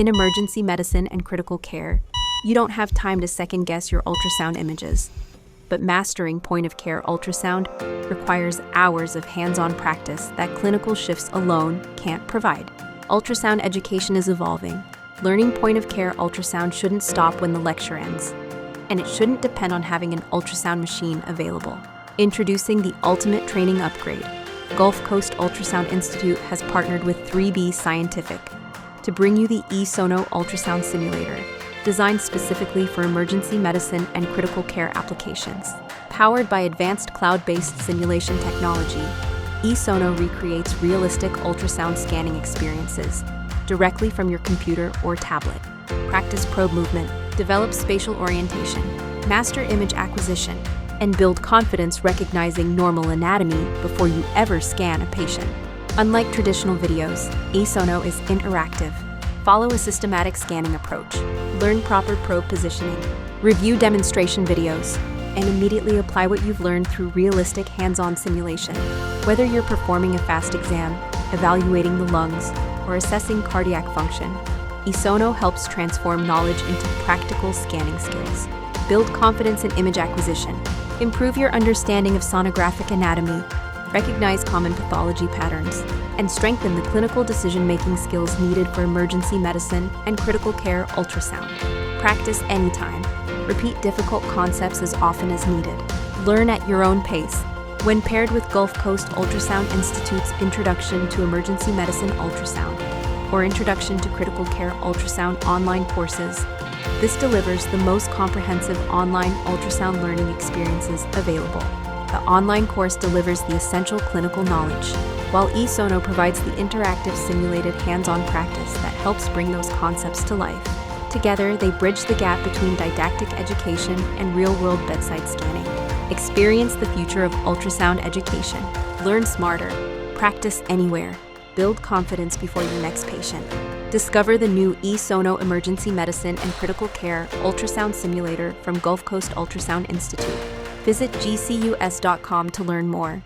In emergency medicine and critical care, you don't have time to second-guess your ultrasound images. But mastering point-of-care ultrasound requires hours of hands-on practice that clinical shifts alone can't provide. Ultrasound education is evolving. Learning point-of-care ultrasound shouldn't stop when the lecture ends, and it shouldn't depend on having an ultrasound machine available. Introducing the ultimate training upgrade, Gulfcoast Ultrasound Institute has partnered with 3B Scientific to bring you the E-Sono Ultrasound Simulator, designed specifically for emergency medicine and critical care applications. Powered by advanced cloud-based simulation technology, E-Sono recreates realistic ultrasound scanning experiences directly from your computer or tablet. Practice probe movement, develop spatial orientation, master image acquisition, and build confidence recognizing normal anatomy before you ever scan a patient. Unlike traditional videos, E-Sono is interactive. Follow a systematic scanning approach, learn proper probe positioning, review demonstration videos, and immediately apply what you've learned through realistic hands-on simulation. Whether you're performing a fast exam, evaluating the lungs, or assessing cardiac function, E-Sono helps transform knowledge into practical scanning skills. Build confidence in image acquisition, improve your understanding of sonographic anatomy, recognize common pathology patterns, and strengthen the clinical decision-making skills needed for emergency medicine and critical care ultrasound. Practice anytime. Repeat difficult concepts as often as needed. Learn at your own pace. When paired with Gulfcoast Ultrasound Institute's Introduction to Emergency Medicine Ultrasound or Introduction to Critical Care Ultrasound online courses, this delivers the most comprehensive online ultrasound learning experiences available. The online course delivers the essential clinical knowledge, while E-Sono provides the interactive simulated hands-on practice that helps bring those concepts to life. Together, they bridge the gap between didactic education and real-world bedside scanning. Experience the future of ultrasound education. Learn smarter. Practice anywhere. Build confidence before your next patient. Discover the new E-Sono Emergency Medicine and Critical Care Ultrasound Simulator from Gulfcoast Ultrasound Institute. Visit gcus.com to learn more.